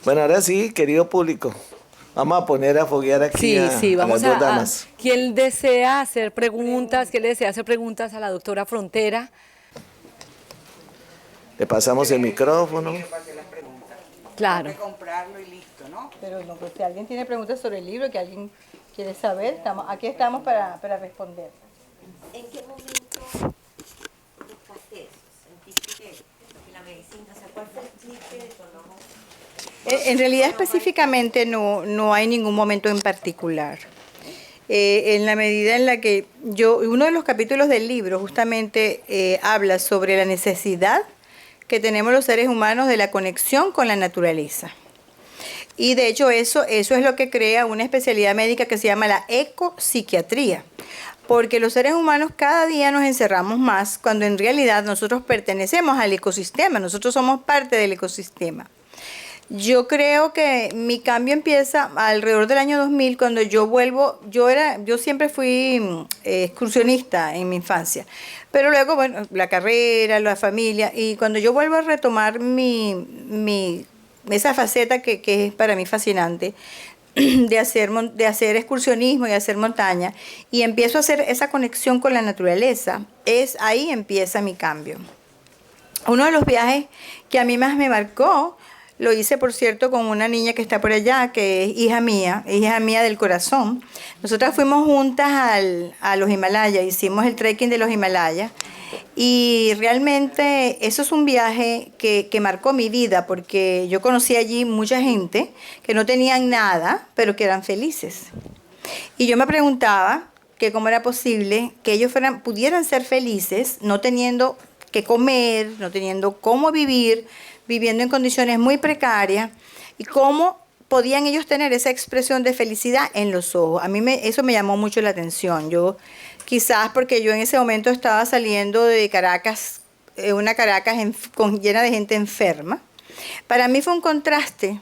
Bueno, ahora sí, querido público, vamos a poner a foguear aquí Sí, sí, a las vamos dos damas. ¿quién desea hacer preguntas? ¿Quién le desea hacer preguntas a la doctora Frontera? Le pasamos el micrófono. Hay Claro. que comprarlo y listo, ¿no? Pero no, pues si alguien tiene preguntas sobre el libro que alguien quiere saber, aquí estamos para responder. ¿En qué momento buscaste eso? ¿Sentiste que la medicina, o sea, cuál fue el clic que detonó? En realidad específicamente no hay ningún momento en particular. En la medida en la que uno de los capítulos del libro justamente habla sobre la necesidad que tenemos los seres humanos de la conexión con la naturaleza. Y de hecho eso es lo que crea una especialidad médica que se llama la ecopsiquiatría. Porque los seres humanos cada día nos encerramos más cuando en realidad nosotros pertenecemos al ecosistema, nosotros somos parte del ecosistema. Yo creo que mi cambio empieza alrededor del año 2000 cuando yo vuelvo, yo siempre fui excursionista en mi infancia, pero luego, bueno, la carrera, la familia, y cuando yo vuelvo a retomar esa faceta que es para mí fascinante, de hacer excursionismo y hacer montaña, y empiezo a hacer esa conexión con la naturaleza, ahí empieza mi cambio. Uno de los viajes que a mí más me marcó, lo hice, por cierto, con una niña que está por allá, que es hija mía del corazón. Nosotras fuimos juntas a los Himalayas, hicimos el trekking de los Himalayas. Y realmente eso es un viaje que marcó mi vida, porque yo conocí allí mucha gente que no tenían nada, pero que eran felices. Y yo me preguntaba que cómo era posible que ellos pudieran ser felices no teniendo que comer, no teniendo cómo vivir, viviendo en condiciones muy precarias, y cómo podían ellos tener esa expresión de felicidad en los ojos. Eso me llamó mucho la atención. Quizás porque yo en ese momento estaba saliendo de Caracas, una Caracas llena de gente enferma. Para mí fue un contraste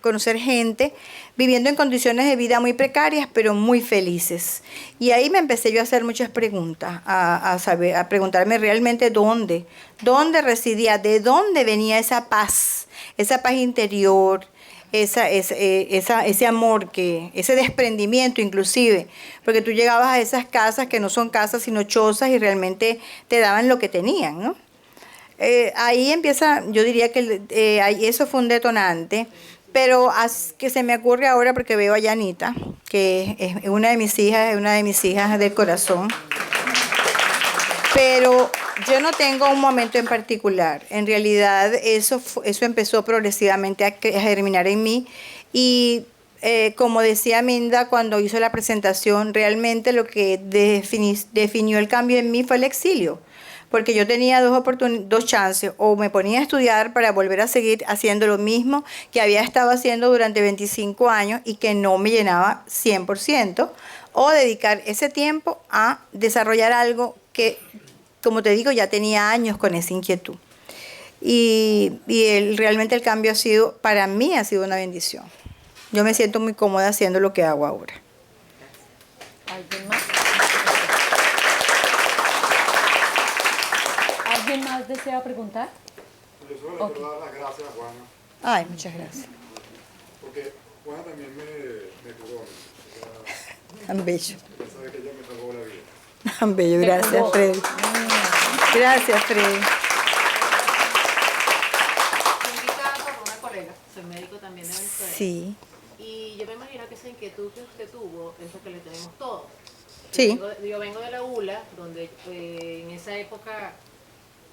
conocer gente viviendo en condiciones de vida muy precarias, pero muy felices. Y ahí me empecé yo a hacer muchas preguntas, a preguntarme realmente dónde residía, de dónde venía esa paz interior, ese amor, ese desprendimiento inclusive, porque tú llegabas a esas casas que no son casas sino chozas y realmente te daban lo que tenían, ¿no? Ahí empieza, yo diría que eso fue un detonante, pero que se me ocurre ahora porque veo a Yanita, que es una de mis hijas del corazón, pero yo no tengo un momento en particular. En realidad eso empezó progresivamente a germinar en mí y como decía Minda cuando hizo la presentación, realmente lo que definió el cambio en mí fue el exilio. Porque yo tenía dos chances, o me ponía a estudiar para volver a seguir haciendo lo mismo que había estado haciendo durante 25 años y que no me llenaba 100%, o dedicar ese tiempo a desarrollar algo que, como te digo, ya tenía años con esa inquietud. Realmente el cambio para mí ha sido una bendición. Yo me siento muy cómoda haciendo lo que hago ahora. ¿Alguien más? ¿Alguien más desea preguntar? Yo solo le quiero dar las gracias a Juana, Ay, muchas gracias. porque Juana también me curó. Tan bello. Ya sabe que ella me salvó la vida. Tan bello, gracias, Freddy. Gracias, Freddy. Fui invitada por una colega, soy médico también de Venezuela. Sí. Y yo me imagino que esa inquietud que usted tuvo es lo que le tenemos todos. Sí. Yo vengo de la ULA, donde en esa época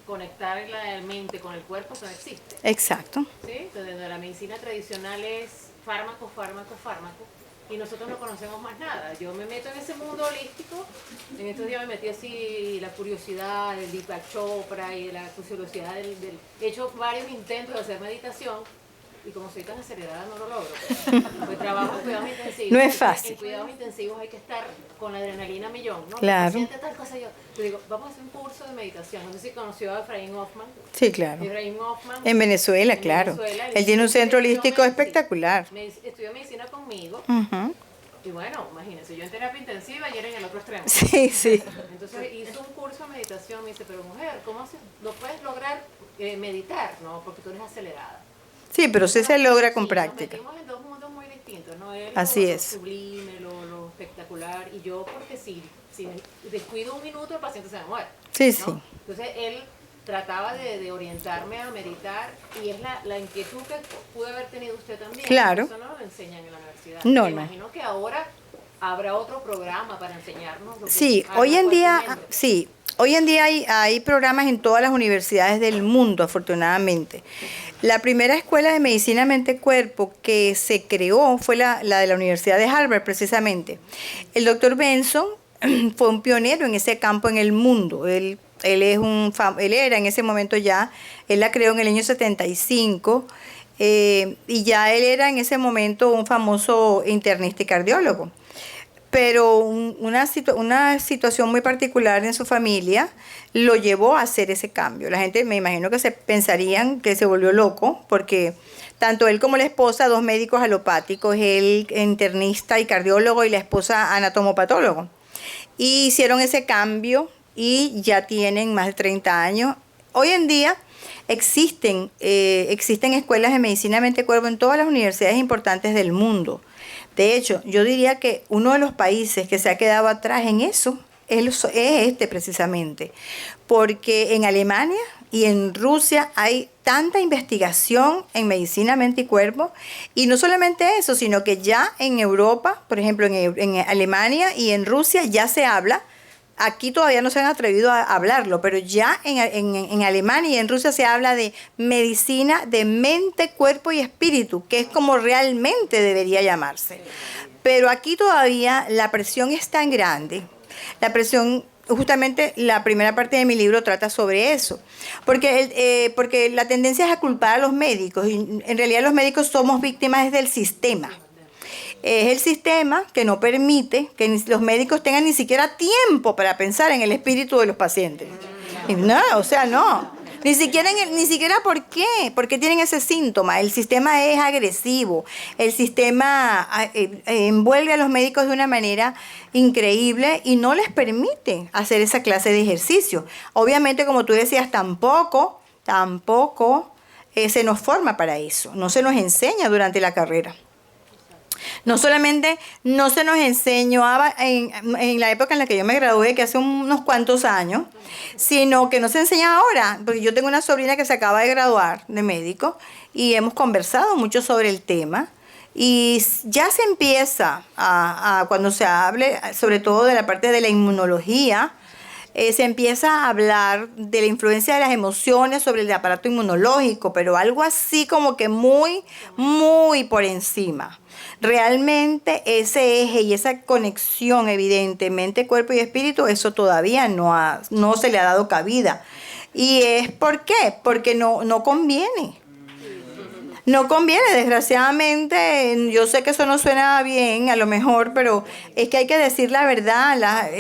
conectar la mente con el cuerpo eso no existe. Exacto. ¿Sí? Donde la medicina tradicional es fármaco, fármaco, fármaco. Y nosotros no conocemos más nada. Yo me meto en ese mundo holístico. En estos días me metí así la curiosidad del Deepak Chopra y la curiosidad he hecho varios intentos de hacer meditación. Y como soy tan acelerada no lo logro. Pues trabajo en cuidados intensivos. No es fácil. En cuidados intensivos hay que estar con la adrenalina a millón, ¿no? Claro. Siente tal cosa yo digo, vamos a hacer un curso de meditación. No sé si conoció a Efraín Hoffman. Sí, claro. Efraín Hoffman. En Venezuela, claro. Él tiene un centro holístico espectacular. Estudió medicina conmigo. Uh-huh. Y bueno, imagínense, yo en terapia intensiva y era en el otro extremo. Sí, sí. Entonces hizo un curso de meditación. Me dice, pero mujer, ¿cómo no puedes lograr meditar? No, porque tú eres acelerada. Sí, pero sí se logra con Sí, práctica. nos metimos en dos mundos muy distintos, ¿no? Él Así lo es. sublime, lo espectacular, y yo porque si me descuido un minuto el paciente se me muere. Sí, ¿no? sí. Entonces él trataba de orientarme a meditar, y es la inquietud que pudo haber tenido usted también. Claro. Eso no lo enseñan en la universidad. No, Me no. imagino que ahora habrá otro programa para enseñarnos lo que Sí, Ana hoy en fue día, teniendo. sí, hoy en día hay programas en todas las universidades del mundo, afortunadamente. La primera escuela de medicina mente-cuerpo que se creó fue la de la Universidad de Harvard, precisamente. El doctor Benson fue un pionero en ese campo en el mundo. Él era en ese momento ya, él la creó en el año 75, y ya él era en ese momento un famoso internista y cardiólogo. Pero una situación muy particular en su familia lo llevó a hacer ese cambio. La gente, me imagino que se pensarían que se volvió loco, porque tanto él como la esposa, dos médicos alopáticos, él internista y cardiólogo y la esposa anatomopatólogo, y hicieron ese cambio y ya tienen más de 30 años. Hoy en día existen escuelas de medicina mente-cuerpo en todas las universidades importantes del mundo. De hecho, yo diría que uno de los países que se ha quedado atrás en eso es este precisamente, porque en Alemania y en Rusia hay tanta investigación en medicina mente y cuerpo, y no solamente eso, sino que ya en Europa, por ejemplo en Alemania y en Rusia ya se habla. Aquí todavía no se han atrevido a hablarlo, pero ya en Alemania y en Rusia se habla de medicina de mente, cuerpo y espíritu, que es como realmente debería llamarse. Pero aquí todavía la presión es tan grande, la presión, justamente la primera parte de mi libro trata sobre eso, porque la tendencia es a culpar a los médicos, y en realidad los médicos somos víctimas del sistema. Es el sistema que no permite que los médicos tengan ni siquiera tiempo para pensar en el espíritu de los pacientes. No, o sea, no. Ni siquiera ¿por qué? ¿Por qué tienen ese síntoma? El sistema es agresivo. El sistema envuelve a los médicos de una manera increíble y no les permite hacer esa clase de ejercicio. Obviamente, como tú decías, tampoco se nos forma para eso. No se nos enseña durante la carrera. No solamente no se nos enseñaba en la época en la que yo me gradué, que hace unos cuantos años, sino que no se enseña ahora, porque yo tengo una sobrina que se acaba de graduar de médico y hemos conversado mucho sobre el tema, y ya se empieza cuando se hable sobre todo de la parte de la inmunología, se empieza a hablar de la influencia de las emociones sobre el aparato inmunológico, pero algo así como que muy, muy por encima. Realmente ese eje y esa conexión evidente, mente, cuerpo y espíritu, eso todavía no se le ha dado cabida. ¿Y es por qué? Porque no conviene. No conviene, desgraciadamente. Yo sé que eso no suena bien a lo mejor, pero es que hay que decir la verdad.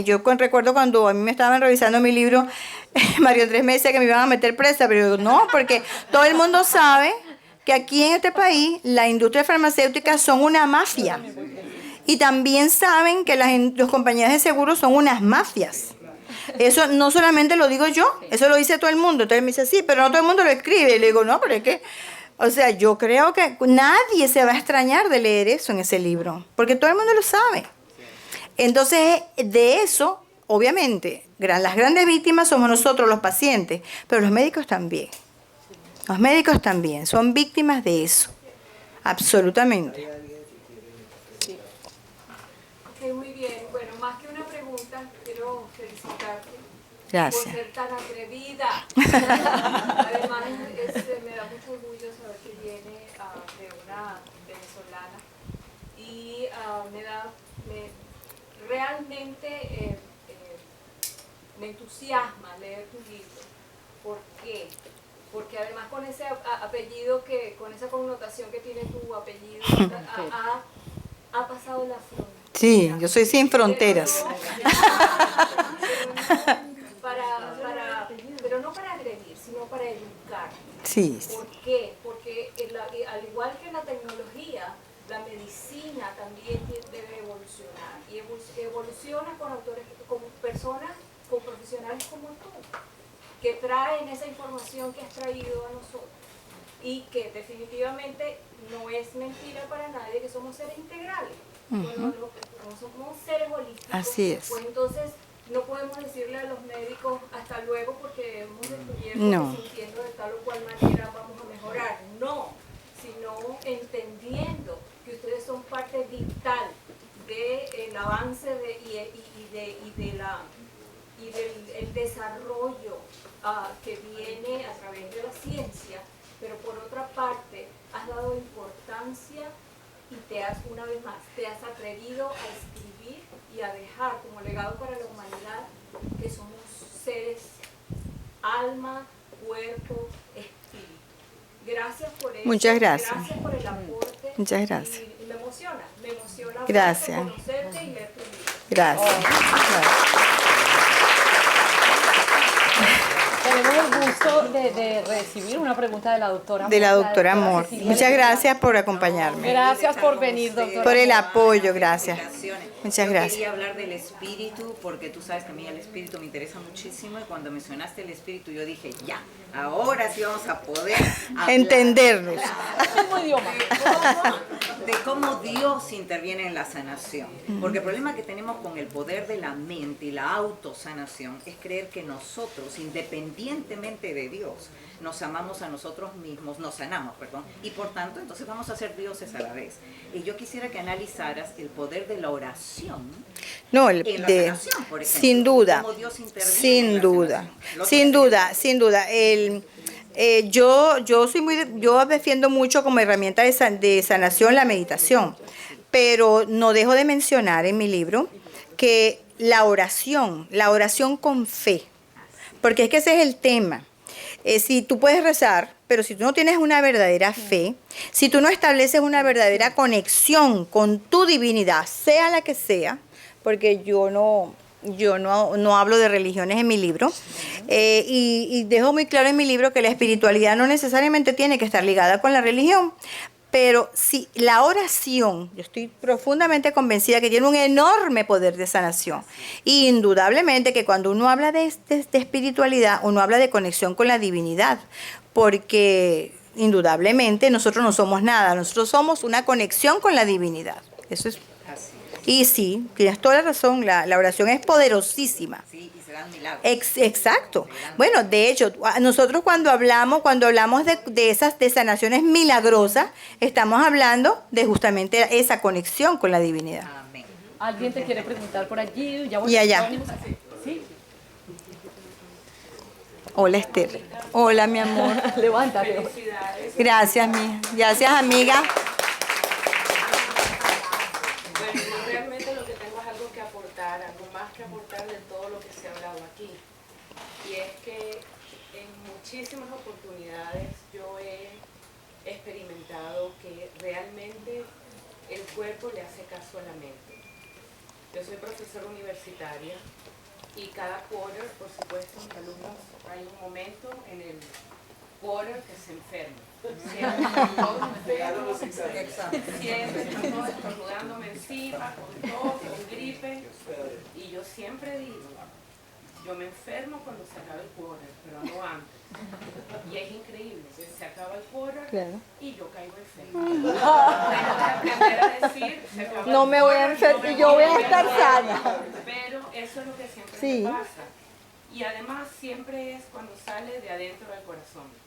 Yo recuerdo cuando a mí me estaban revisando mi libro, Mario Andrés me decía que me iban a meter presa, pero no, porque todo el mundo sabe que aquí en este país la industria farmacéutica son una mafia. Y también saben que las compañías de seguros son unas mafias. Eso no solamente lo digo yo, eso lo dice todo el mundo. Entonces me dice, sí, pero no todo el mundo lo escribe. Y le digo, no, pero es que, o sea, yo creo que nadie se va a extrañar de leer eso en ese libro, porque todo el mundo lo sabe. Entonces, de eso, obviamente, las grandes víctimas somos nosotros, los pacientes, pero los médicos también. Los médicos también son víctimas de eso, absolutamente. Ok, muy bien. Bueno, más que una pregunta, quiero felicitarte Gracias. por ser tan atrevida. Además, me da mucho orgullo saber que viene de una venezolana y realmente me entusiasma leer tu libro. ¿Por qué? Porque además con ese apellido, con esa connotación que tiene tu apellido, ha pasado la frontera. Sí, yo soy sin fronteras. Pero no para agredir, sino para educar. Sí. ¿Por qué? Porque al igual que la tecnología, la medicina también debe evolucionar. Y evoluciona con personas, con profesionales como tú, que traen esa información que has traído a nosotros. y que definitivamente no es mentira para nadie que somos seres integrales. Como somos seres holísticos, Así es. pues entonces no podemos decirle a los médicos hasta luego porque hemos descubierto No. que sintiendo de tal o cual manera vamos a mejorar. No, sino entendiendo que ustedes son parte vital del avance del desarrollo que viene a través de la ciencia, pero por otra parte has dado importancia y una vez más, te has atrevido a escribir y a dejar como legado para la humanidad que somos seres, alma, cuerpo, espíritu. Gracias por eso. Muchas gracias. Gracias por el aporte. Muchas gracias. Y me emociona Gracias. conocerte y leer tu libro. Gracias. Tenemos el gusto de recibir una pregunta de la doctora De la Amor, doctora Amor. Cecilia. Muchas gracias por acompañarme. Gracias por venir, doctora. Por el apoyo, gracias. Explicaciones. Muchas Yo gracias. quería hablar del espíritu porque tú sabes que a mí el espíritu me interesa muchísimo y cuando mencionaste el espíritu yo dije, ya, ahora sí vamos a poder hablar Entendernos. Mismo idioma. de cómo Dios interviene en la sanación. Porque el problema que tenemos con el poder de la mente y la autosanación es creer que nosotros, independientemente de Dios, nos amamos a nosotros mismos, nos sanamos, perdón, y por tanto entonces vamos a ser dioses a la vez. Y yo quisiera que analizaras el poder de la oración No, en la sanación, por ejemplo. sin duda, Cómo Dios interviene en sin la duda, sanación. Lo sin que- duda, sin duda. Yo defiendo mucho como herramienta de sanación la meditación, pero no dejo de mencionar en mi libro que la oración con fe, porque es que ese es el tema. Si tú puedes rezar, pero si tú no tienes una verdadera fe, si tú no estableces una verdadera conexión con tu divinidad, sea la que sea, porque yo no hablo de religiones en mi libro, y dejo muy claro en mi libro que la espiritualidad no necesariamente tiene que estar ligada con la religión, pero si la oración, yo estoy profundamente convencida que tiene un enorme poder de sanación. Y indudablemente que cuando uno habla de espiritualidad, uno habla de conexión con la divinidad, porque indudablemente nosotros no somos nada, nosotros somos una conexión con la divinidad. Eso es. Así es. Y sí, tienes toda la razón, la oración es poderosísima. Sí, y se dan milagros. Exacto. Bueno, de hecho, nosotros cuando hablamos de sanaciones milagrosas, estamos hablando de justamente esa conexión con la divinidad. Amén. ¿Alguien te quiere preguntar por allí? Y allá. ya venimos así. Sí. Hola, Esther. Hola, mi amor. Levántate. Gracias, gracias, amiga. Bueno, yo realmente lo que tengo es algo que aportar, algo más que aportar de todo lo que se ha hablado aquí. Y es que en muchísimas oportunidades yo he experimentado que realmente el cuerpo le hace caso a la mente. Yo soy profesora universitaria y cada quarter, por supuesto, mis alumnos, hay un momento en el quarter que se enferma. Siempre están todos enfermos, siempre están todos estornudándome encima, con tos, con gripe. Y yo siempre digo, yo me enfermo cuando se acaba el quarter, pero no antes. Y es increíble, se acaba el quarter y yo caigo enferma. Tengo que aprender a decir, se acaba No el me voy a quarter, enfermar, no me yo voy a a estar enfermar. sana. Pero eso es lo que siempre Sí. me pasa. Y además siempre es cuando sale de adentro del corazón.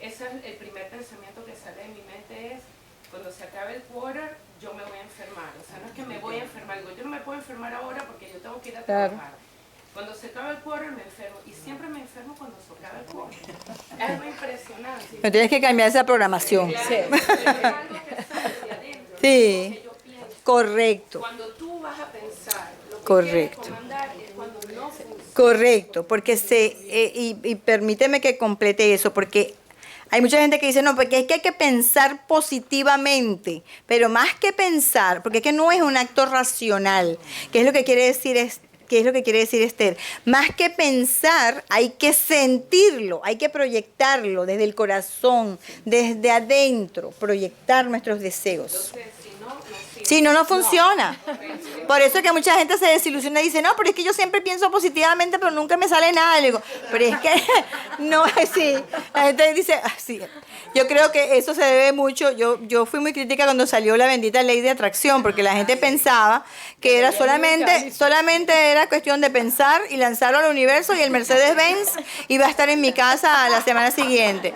Ese es el primer pensamiento que sale de mi mente es, cuando se acabe el quarter, yo me voy a enfermar. O sea, no es que me voy a enfermar, digo, yo no me puedo enfermar ahora porque yo tengo que ir a trabajar. Cuando se acaba el quarter me enfermo y siempre me enfermo cuando se acaba el quarter. Es algo impresionante. No tienes que cambiar esa programación. Claro, pero es algo que sale de adentro, Sí. es lo que yo pienso. Correcto. Cuando tú vas a pensar, lo que Correcto. quieres comandar es cuando no funciona. Correcto, porque y permíteme que complete eso, porque hay mucha gente que dice, no, porque es que hay que pensar positivamente, pero más que pensar, porque es que no es un acto racional, ¿qué es lo que quiere decir ¿Qué es lo que quiere decir Esther? Más que pensar, hay que sentirlo, hay que proyectarlo desde el corazón, desde adentro, proyectar nuestros deseos. Entonces, si no, no sirve. Si no, no funciona. Por eso es que mucha gente se desilusiona y dice, no, pero es que yo siempre pienso positivamente, pero nunca me sale nada. Le digo, pero es que no es así. La gente dice, sí. Yo creo que eso se debe mucho. Yo fui muy crítica cuando salió la bendita ley de atracción, porque la gente pensaba que era solamente era cuestión de pensar y lanzarlo al universo y el Mercedes-Benz iba a estar en mi casa la semana siguiente.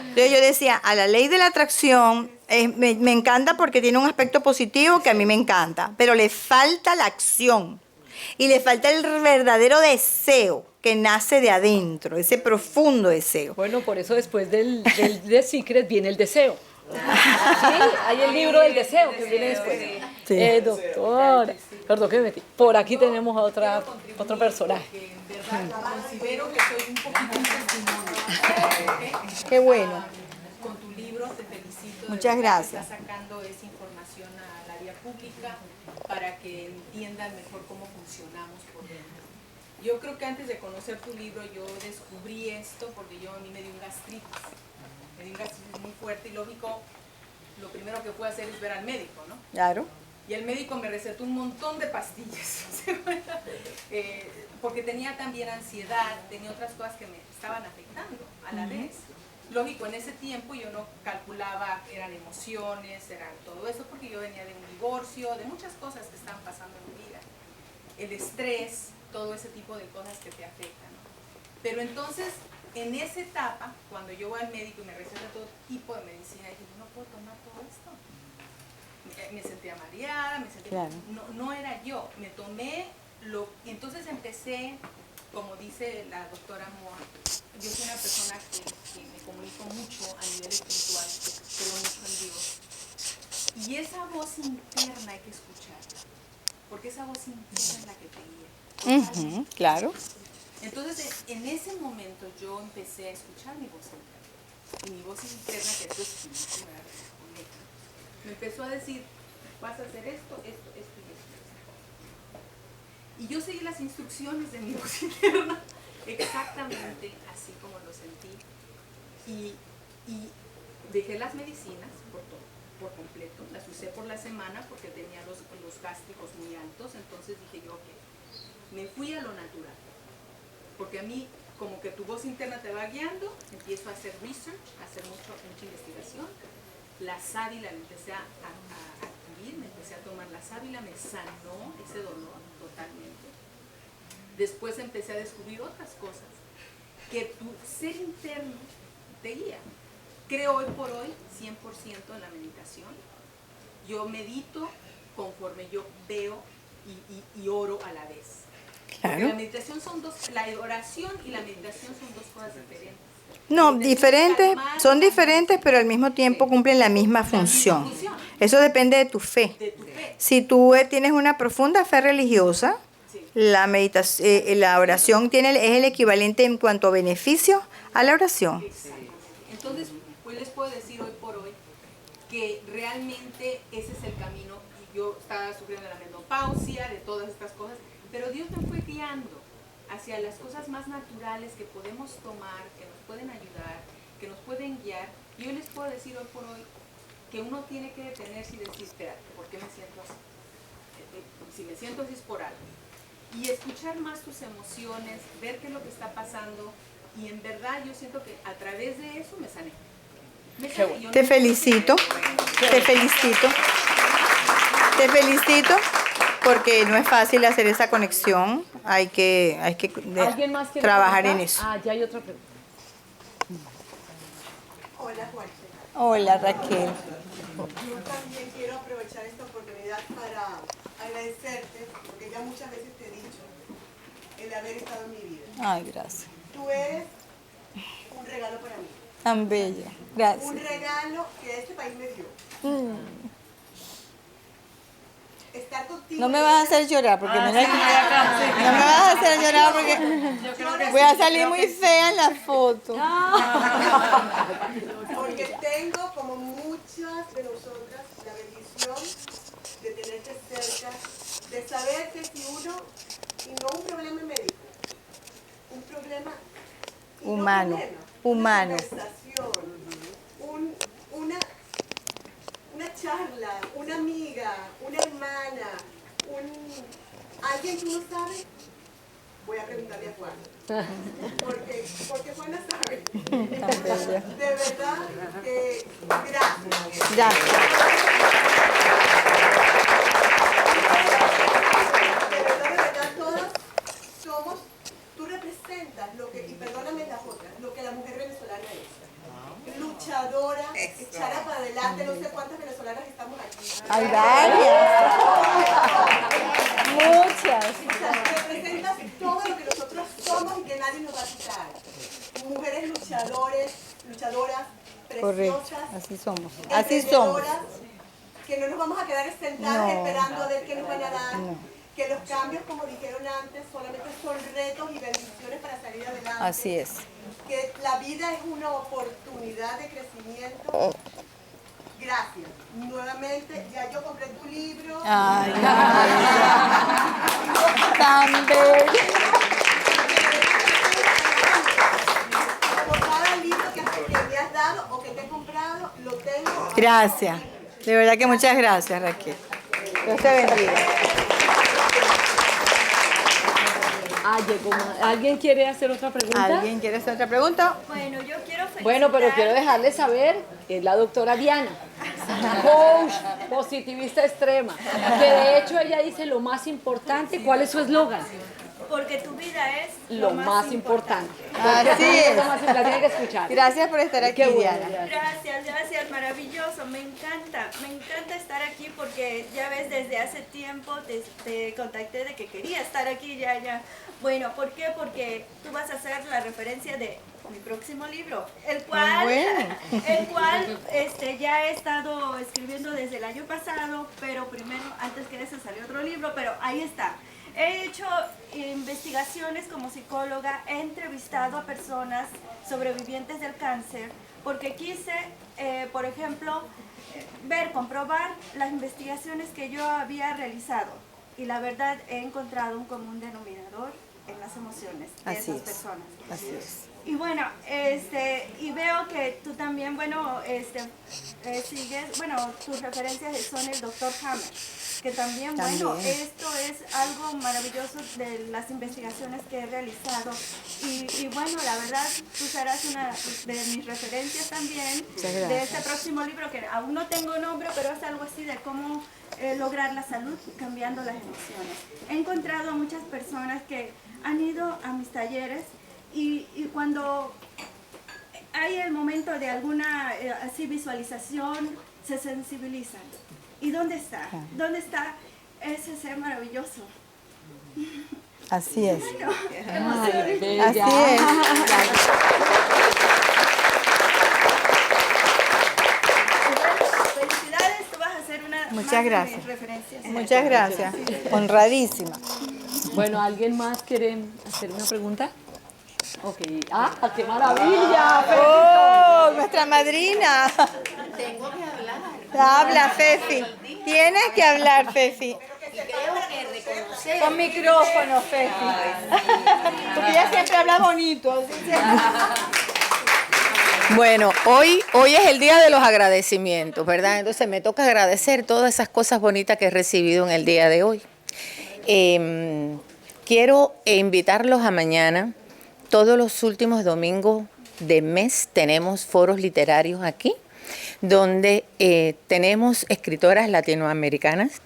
Entonces yo decía, a la ley de la atracción me encanta porque tiene un aspecto positivo que a mí me encanta, pero le falta la acción y le falta el verdadero deseo que nace de adentro, ese profundo deseo. Bueno, por eso después del The Secret viene el deseo. Sí, hay el libro del deseo que viene después. Sí. Doctora, perdón que me metí. Por aquí tenemos a otro personaje. Considero que soy un poquito un testimonio. Qué bueno. Con tu libro te felicito. Muchas gracias. Estás sacando esa información a la vía pública para que entiendan mejor cómo funcionamos por dentro. Yo creo que antes de conocer tu libro yo descubrí esto porque a mí me dio un gastritis. Me dio un gastritis muy fuerte y lógico, lo primero que puedo hacer es ver al médico, ¿no? Claro. Y el médico me recetó un montón de pastillas, porque tenía también ansiedad, tenía otras cosas que me estaban afectando a la vez. Lógico, en ese tiempo yo no calculaba, eran emociones, eran todo eso, porque yo venía de un divorcio, de muchas cosas que estaban pasando en mi vida. El estrés, todo ese tipo de cosas que te afectan, ¿no? Pero entonces, en esa etapa, cuando yo voy al médico y me receta todo tipo de medicina, dije, no puedo tomar todo esto. Me sentía mareada, Claro. no era yo, me tomé entonces empecé, como dice la doctora Moa, yo soy una persona que me comunico mucho a nivel espiritual, pero mucho en Dios. Y esa voz interna hay que escucharla, porque esa voz interna es la que te guía. Claro. Entonces, en ese momento yo empecé a escuchar mi voz interna. Y mi voz interna, que es tu espíritu, me empezó a decir, vas a hacer esto, esto, esto y esto. Y yo seguí las instrucciones de mi voz interna, exactamente así como lo sentí. Y dejé las medicinas por completo, las usé por la semana porque tenía los gástricos muy altos, entonces dije yo, ok, me fui a lo natural. Porque a mí, como que tu voz interna te va guiando, empiezo a hacer research, a hacer mucha investigación. La sábila la empecé a adquirir, me empecé a tomar la sábila, me sanó ese dolor totalmente. Después empecé a descubrir otras cosas, que tu ser interno te guía. Creo hoy por hoy 100% en la meditación. Yo medito conforme yo veo y oro a la vez. Porque la meditación la oración y la meditación son dos cosas diferentes. No, diferentes, son diferentes, pero al mismo tiempo cumplen la misma función. Eso depende de tu fe. Si tú tienes una profunda fe religiosa, la oración es el equivalente en cuanto a beneficio a la oración. Entonces, pues les puedo decir hoy por hoy que realmente ese es el camino. Y yo estaba sufriendo de la menopausia, de todas estas cosas, pero Dios me fue guiando hacia las cosas más naturales que podemos tomar, que nos pueden ayudar, que nos pueden guiar. Y yo les puedo decir hoy por hoy que uno tiene que detenerse y decir, espérate, ¿por qué me siento así? Si me siento así es por algo. Y escuchar más tus emociones, ver qué es lo que está pasando. Y en verdad yo siento que a través de eso me sané. Te felicito, te felicito. Te felicito porque no es fácil hacer esa conexión. Hay que ¿Alguien más quiere trabajar preguntar? en eso. Ah, ya hay otra pregunta. Hola, Juan. Hola, Raquel. Yo también quiero aprovechar esta oportunidad para agradecerte, porque ya muchas veces te he dicho el haber estado en mi vida. Ay, gracias. Tú eres un regalo para mí. Tan bella. Gracias. Un regalo que este país me dio. Estar contigo. No me vas a hacer llorar porque no me vas a hacer llorar porque voy a salir muy fea en la foto. Porque tengo, como muchas de nosotras, la bendición de tenerte cerca, de saber que si uno, y no un problema médico, un problema Humano, humano. Una conversación, una charla, una amiga, una hermana, alguien que uno sabe, voy a preguntarle a Juan. Porque Juana sabe. De verdad que gracias. Gracias. De verdad, todas somos, tú representas lo que, y perdóname las otras, lo que la mujer venezolana es. Luchadora, echada para adelante, no sé cuántas venezolanas estamos aquí. Hay varias. Muchas. Representas todo lo que nosotros somos y que nadie nos va a quitar. Mujeres luchadoras, Correcto, preciosas. así somos. Así somos. Que no nos vamos a quedar sentadas No. esperando a ver qué nos van a dar. Que los cambios, como dijeron antes, solamente son retos y bendiciones para salir adelante. Así es. Que la vida es una oportunidad de crecimiento. Gracias. Nuevamente, ya yo compré tu libro. Ay, tan bello. Por cada libro que me has dado o que te he comprado, lo tengo. Gracias. De verdad que muchas gracias, Raquel. Dios te bendiga. Llegó más. ¿Alguien quiere hacer otra pregunta? ¿Alguien quiere hacer otra pregunta? Bueno, yo quiero felicitar. Bueno, pero quiero dejarle saber que es la doctora Diana, coach positivista extrema, que de hecho ella dice lo más importante. ¿Cuál es su eslogan? Porque tu vida es Lo más importante. Así es. Lo más importante, tiene que escuchar. Gracias por estar aquí, Qué bueno, Diana. Gracias, maravilloso. Me encanta estar aquí porque ya ves, desde hace tiempo te contacté de que quería estar aquí ya. Bueno, ¿por qué? Porque tú vas a hacer la referencia de mi próximo libro, el cual ya he estado escribiendo desde el año pasado, pero primero, antes que eso salió otro libro, pero ahí está. He hecho investigaciones como psicóloga, he entrevistado a personas sobrevivientes del cáncer, porque quise, por ejemplo, comprobar las investigaciones que yo había realizado. Y la verdad, he encontrado un común denominador en las emociones de esas personas. Así es. Y bueno, y veo que tú también, sigues, tus referencias son el Dr. Hammer, que también, esto es algo maravilloso de las investigaciones que he realizado. Y bueno, la verdad, tú serás una de mis referencias también de este próximo libro, que aún no tengo nombre, pero es algo así de cómo lograr la salud cambiando las emociones. He encontrado a muchas personas que han ido a mis talleres y cuando hay el momento de alguna visualización, se sensibilizan. ¿Y dónde está? ¿Dónde está ese ser maravilloso? Así es. Emociones. Así es. Felicidades, tú vas a ser una Muchas gracias. de mis referencias. Muchas gracias. Honradísima. Bueno, ¿alguien más quiere hacer una pregunta? Ok. ¡Qué maravilla! ¡Oh, nuestra madrina! Tengo que hablar. Habla, Fefi. Tienes que hablar, Fefi. Creo que reconocer. Con micrófono, Fefi. Porque ella siempre habla bonito. Bueno, hoy es el día de los agradecimientos, ¿verdad? Entonces me toca agradecer todas esas cosas bonitas que he recibido en el día de hoy. Quiero invitarlos a mañana. Todos los últimos domingos de mes tenemos foros literarios aquí, donde tenemos escritoras latinoamericanas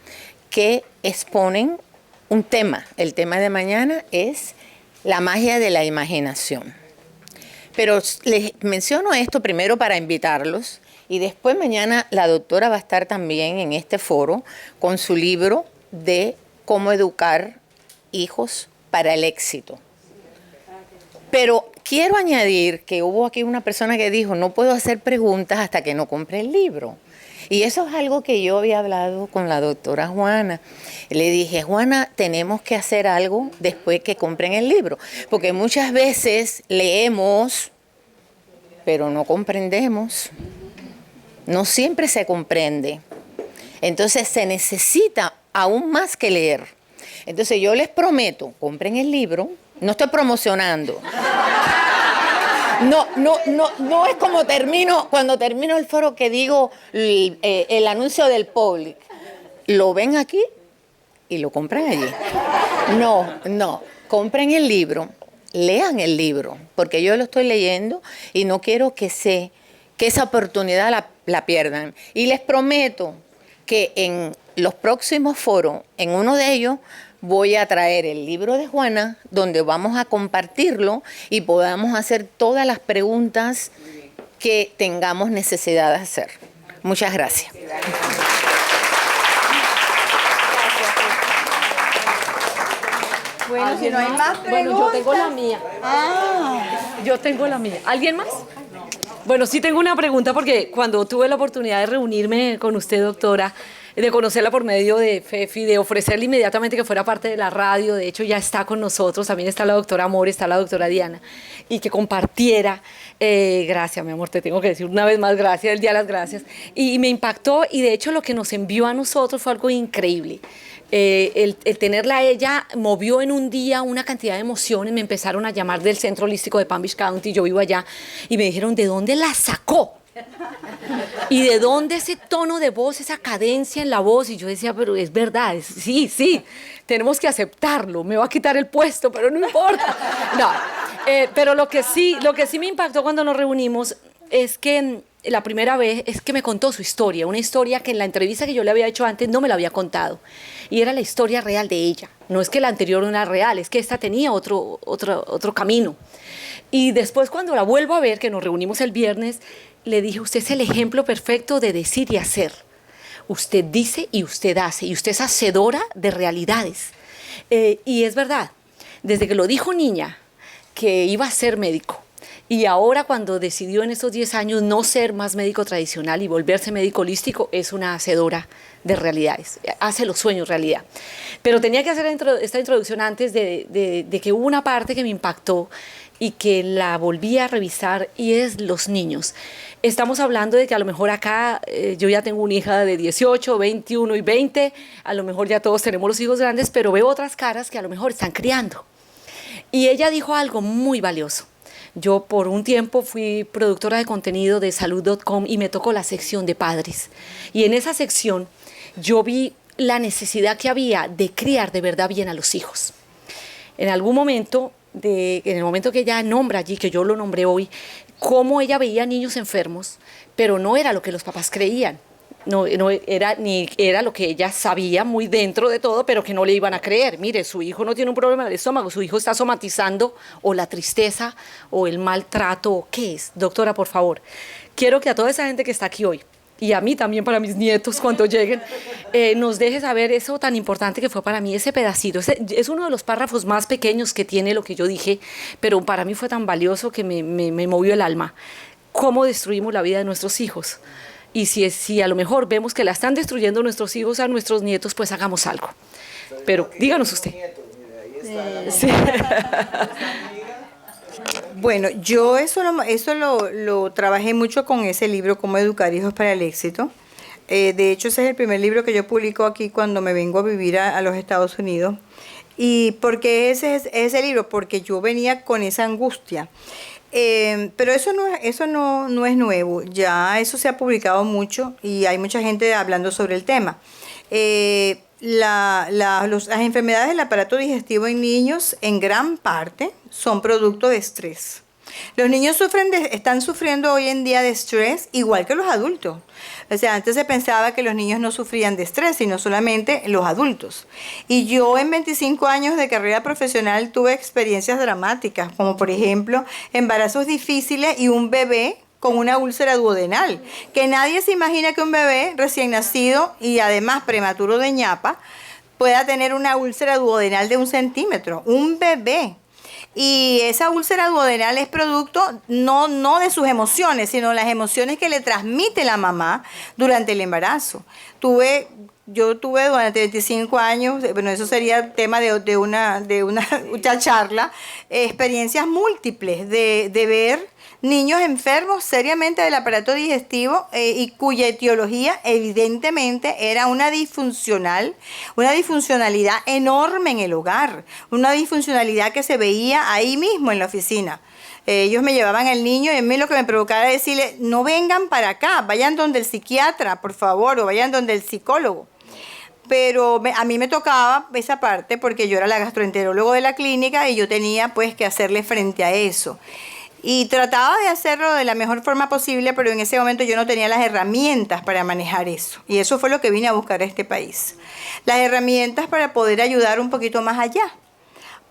que exponen un tema. El tema de mañana es la magia de la imaginación. Pero les menciono esto primero para invitarlos y después mañana la doctora va a estar también en este foro con su libro de cómo educar hijos para el éxito. Pero quiero añadir que hubo aquí una persona que dijo, no puedo hacer preguntas hasta que no compre el libro. Y eso es algo que yo había hablado con la doctora Juana. Le dije, Juana, tenemos que hacer algo después que compren el libro. Porque muchas veces leemos, pero no comprendemos. No siempre se comprende. Entonces se necesita aún más que leer. Entonces yo les prometo, compren el libro. No estoy promocionando. No es como cuando termino el foro que digo el anuncio del Public. Lo ven aquí y lo compran allí. No, compren el libro, lean el libro, porque yo lo estoy leyendo y no quiero que esa oportunidad la pierdan. Y les prometo que en los próximos foros, en uno de ellos, voy a traer el libro de Juana, donde vamos a compartirlo y podamos hacer todas las preguntas que tengamos necesidad de hacer. Muchas gracias. Bueno, si no hay más preguntas. Bueno, yo tengo la mía. Yo tengo la mía. ¿Alguien más? Bueno, sí tengo una pregunta porque cuando tuve la oportunidad de reunirme con usted, doctora, de conocerla por medio de FEFI, de ofrecerle inmediatamente que fuera parte de la radio, de hecho ya está con nosotros, también está la doctora Amor, está la doctora Diana, y que compartiera, gracias mi amor, te tengo que decir una vez más gracias, el día de las gracias, y me impactó, y de hecho lo que nos envió a nosotros fue algo increíble. El tenerla a ella movió en un día una cantidad de emociones, me empezaron a llamar del Centro Holístico de Palm Beach County, yo vivo allá, y me dijeron, ¿de dónde la sacó? ¿Y de dónde ese tono de voz, esa cadencia en la voz? Y yo decía, pero es verdad, sí, tenemos que aceptarlo, me va a quitar el puesto, pero no importa. No, pero lo que sí me impactó cuando nos reunimos es que la primera vez es que me contó su historia, una historia que en la entrevista que yo le había hecho antes no me la había contado. Y era la historia real de ella. No es que la anterior no era real, es que esta tenía otro camino. Y después cuando la vuelvo a ver, que nos reunimos el viernes, le dije, usted es el ejemplo perfecto de decir y hacer. Usted dice y usted hace, y usted es hacedora de realidades. Y es verdad, desde que lo dijo niña, que iba a ser médico, y ahora cuando decidió en estos 10 años no ser más médico tradicional y volverse médico holístico, es una hacedora de realidades, hace los sueños realidad. Pero tenía que hacer esta introducción antes de que hubo una parte que me impactó y que la volví a revisar, y es los niños. Estamos hablando de que a lo mejor acá, yo ya tengo una hija de 18, 21 y 20, a lo mejor ya todos tenemos los hijos grandes, pero veo otras caras que a lo mejor están criando. Y ella dijo algo muy valioso. Yo por un tiempo fui productora de contenido de salud.com y me tocó la sección de padres. Y en esa sección yo vi la necesidad que había de criar de verdad bien a los hijos. En algún momento, en el momento que ella nombra allí, que yo lo nombré hoy, cómo ella veía niños enfermos, pero no era lo que los papás creían. No era ni era lo que ella sabía muy dentro de todo, pero que no le iban a creer. Mire, su hijo no tiene un problema del estómago, su hijo está somatizando o la tristeza o el maltrato. ¿Qué es? Doctora, por favor, quiero que a toda esa gente que está aquí hoy, y a mí también, para mis nietos cuando lleguen, nos deje saber eso tan importante que fue para mí, ese pedacito. Es uno de los párrafos más pequeños que tiene lo que yo dije, pero para mí fue tan valioso que me movió el alma. ¿Cómo destruimos la vida de nuestros hijos? Y si a lo mejor vemos que la están destruyendo nuestros hijos a nuestros nietos, pues hagamos algo. Pero díganos usted. Sí. Bueno, yo eso lo trabajé mucho con ese libro, Cómo educar hijos para el éxito. De hecho, ese es el primer libro que yo publico aquí cuando me vengo a vivir a los Estados Unidos. ¿Y por qué ese libro? Porque yo venía con esa angustia. Pero eso no es nuevo, ya eso se ha publicado mucho y hay mucha gente hablando sobre el tema. Las enfermedades del aparato digestivo en niños en gran parte son producto de estrés. Los niños están sufriendo hoy en día de estrés igual que los adultos. O sea, antes se pensaba que los niños no sufrían de estrés, sino solamente los adultos. Y yo en 25 años de carrera profesional tuve experiencias dramáticas, como por ejemplo embarazos difíciles y un bebé con una úlcera duodenal, que nadie se imagina que un bebé recién nacido y además prematuro de ñapa pueda tener una úlcera duodenal de 1 centímetro. Un bebé. Y esa úlcera duodenal es producto no de sus emociones, sino las emociones que le transmite la mamá durante el embarazo. Yo tuve durante 25 años, bueno, eso sería tema de una charla, experiencias múltiples de ver niños enfermos seriamente del aparato digestivo y cuya etiología evidentemente era una disfuncionalidad enorme en el hogar, una disfuncionalidad que se veía ahí mismo en la oficina. Ellos me llevaban al niño y a mí lo que me provocaba era decirle, no vengan para acá, vayan donde el psiquiatra, por favor, o vayan donde el psicólogo. pero a mí me tocaba esa parte porque yo era la gastroenterólogo de la clínica y yo tenía pues que hacerle frente a eso. Y trataba de hacerlo de la mejor forma posible, pero en ese momento yo no tenía las herramientas para manejar eso. Y eso fue lo que vine a buscar a este país. Las herramientas para poder ayudar un poquito más allá.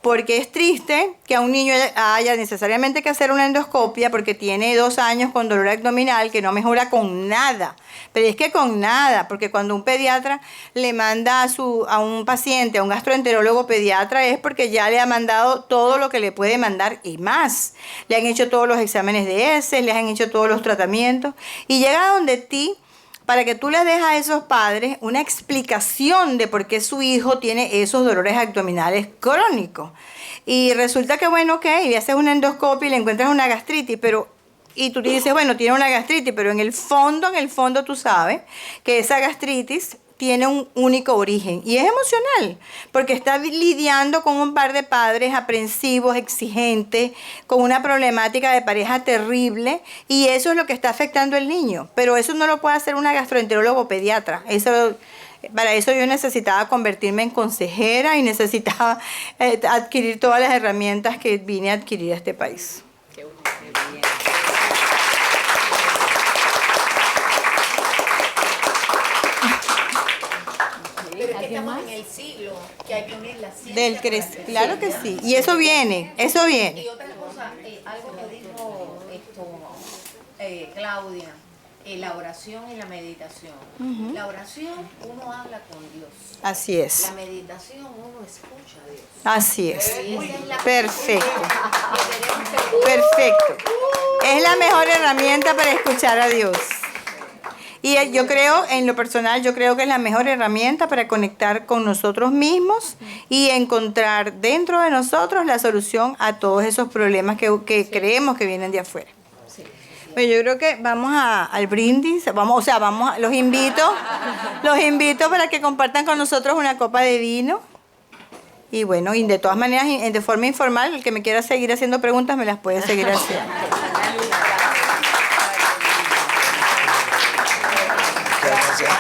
Porque es triste que a un niño haya necesariamente que hacer una endoscopia porque tiene 2 años con dolor abdominal que no mejora con nada. Pero es que con nada, porque cuando un pediatra le manda a un paciente, a un gastroenterólogo pediatra, es porque ya le ha mandado todo lo que le puede mandar y más. Le han hecho todos los exámenes de heces, le han hecho todos los tratamientos y llega a donde ti para que tú les des a esos padres una explicación de por qué su hijo tiene esos dolores abdominales crónicos. Y resulta que, bueno, ok, y haces una endoscopia y le encuentras una gastritis, y tú te dices, bueno, tiene una gastritis, pero en el fondo tú sabes que esa gastritis tiene un único origen y es emocional, porque está lidiando con un par de padres aprensivos, exigentes, con una problemática de pareja terrible y eso es lo que está afectando al niño. Pero eso no lo puede hacer una gastroenterólogo pediatra. Para eso yo necesitaba convertirme en consejera y necesitaba adquirir todas las herramientas que vine a adquirir a este país. Pero es que estamos en el siglo que hay que unir la ciencia. Claro que sí. Y eso viene. Y otra cosa, algo que dijo Claudia, la oración y la meditación. La oración uno habla con Dios. Así es. La meditación uno escucha a Dios. Así es. Perfecto. Perfecto. Es la mejor herramienta para escuchar a Dios. Y yo creo, en lo personal, yo creo que es la mejor herramienta para conectar con nosotros mismos y encontrar dentro de nosotros la solución a todos esos problemas que creemos que vienen de afuera. Pues yo creo que vamos al brindis, los invito para que compartan con nosotros una copa de vino. Y bueno, y de todas maneras, de forma informal, el que me quiera seguir haciendo preguntas me las puede seguir haciendo. Gracias.